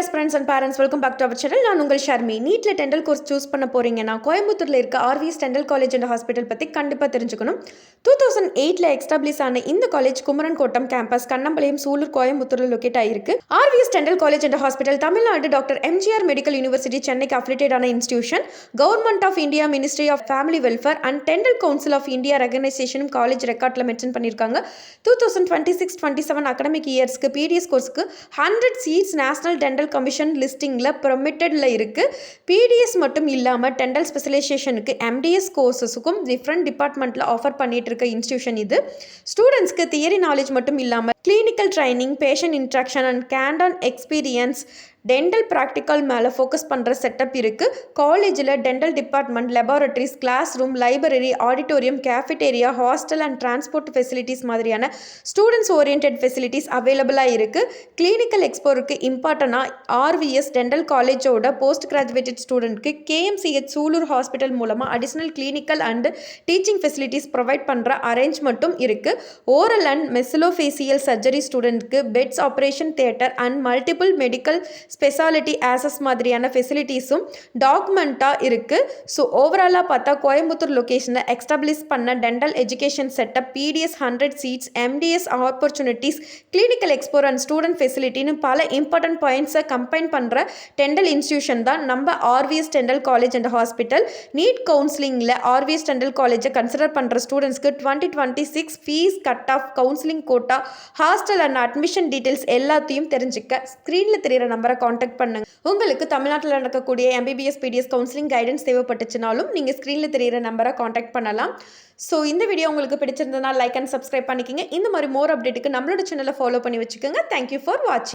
aspirants and parents, welcome back to our channel. நான் உங்கள் Sharmi. நீட்ல dental course choose பண்ண போறீங்கன்னா கோயம்புத்தூர்ல இருக்க RVS dental college and hospital பத்தி கண்டிப்பா தெரிஞ்சுக்கணும். 2008ல எஸ்டாப்ளிஷ் ஆன இந்த காலேஜ் குமரன் கோட்டம் கேம்பஸ், கண்ணம்பாளையம், சூலூர், கோயம்புத்தூர்ல லொகேட் ஆயிருக்கு. RVS dental college and hospital Tamil Nadu doctor MGR medical university சென்னைக்கு அஃபிலியேட்டட் ஆன institution. Government of India ministry of family welfare and dental council of India ரெகனைசேஷனும் காலேஜ் ரெக்கார்ட்ல மென்ஷன் பண்ணியிருக்காங்க. 2026-27 அகடமிக் இயர்ஸ்க்கு பிடிஎஸ் கோர்ஸ்க்கு 100 சீட்ஸ் நேஷனல் டெண்டல் கமிஷன் லிஸ்டிங்கில் ப்ரொமிட்டடில் இருக்குது. பிடிஎஸ் மட்டும் இல்லாமல் டெண்டல் ஸ்பெஷலைசேஷனுக்கு எம்டிஎஸ் கோர்சஸுக்கும் டிஃப்ரெண்ட் டிபார்ட்மெண்ட்டில் ஆஃபர் பண்ணிட்டு இருக்க இன்ஸ்டிடியூஷன் இது. ஸ்டூடெண்ட்ஸ்க்கு தியரி நாலேஜ் மட்டும் இல்லாமல் clinical training, patient interaction and hands on experience, dental practical மேலே ஃபோக்கஸ் பண்ணுற செட்டப் இருக்குது. காலேஜில் dental department, laboratories, class room, library, auditorium, cafeteria, hostel and transport facilities மாதிரியான ஸ்டூடெண்ட்ஸ் ஓரியன்ட் ஃபெசிலிட்டிஸ் அவைலபிளாக இருக்குது. கிளினிக்கல் எக்ஸ்போருக்கு இம்பார்ட்டனாக ஆர்விஎஸ் டெண்டல் காலேஜோட போஸ்ட் கிராஜுவேட்டட் ஸ்டூடெண்ட்க்கு கேஎம்சிஹெச் சூலூர் ஹாஸ்பிட்டல் மூலமாக additional clinical and teaching facilities provide பண்ணுற அரேஞ்ச்மெண்ட்டும் இருக்குது. ஓரல் அண்ட் மெசிலோஃபேசியல் சர்ஜரி ஸ்டூடெண்ட்க்கு beds, operation theatre and multiple medical speciality ஆசஸ் மாதிரியான ஃபெசிலிட்டிஸும் டாக்குமெண்ட்டாக இருக்குது. ஸோ ஓவராலாக பார்த்தா கோயம்புத்தூர் லொக்கேஷனை எஸ்டாப்ளிஷ் பண்ண dental education setup, BDS 100 seats, MDS opportunities, clinical exposure and student ஃபெசிலிட்டின்னு பல இம்பார்ட்டன்ட் பாயிண்ட்ஸை கம்பைன் பண்ணுற டெண்டல் இன்ஸ்டிடியூஷன் தான் நம்ம RVS dental college and hospital. NEET கவுன்சிலிங்கில் ஆர்விஎஸ் டெண்டல் காலேஜை கன்சிடர் பண்ணுற ஸ்டூடெண்ட்ஸ்க்கு 2026 fees, cut off, counselling quota, hostel and admission details எல்லாத்தையும் தெரிஞ்சுக்க ஸ்க்ரீனில் தெரிகிற நம்பரை காண்டாக்ட் பண்ணுங்க. உங்களுக்கு தமிழ்நாட்டில் நடக்கக்கூடிய எம்பிபிஎஸ், பிடிஎஸ் கவுன்சிலிங் கைடன்ஸ் தேவைப்பட்டுச்சுனாலும் நீங்கள் ஸ்க்ரீனில் தெரிகிற நம்பரை காண்டாக்ட் பண்ணலாம். ஸோ இந்த வீடியோ உங்களுக்கு பிடிச்சிருந்ததுனா லைக் அண்ட் சப்ஸ்கிரைப் பண்ணிக்கோங்க. இந்த மாதிரி மோர் அப்டேட்டுக்கு நம்மளோட சேனலை ஃபாலோ பண்ணி வச்சுக்கோங்க. தேங்க்யூ ஃபார் வாட்சிங்.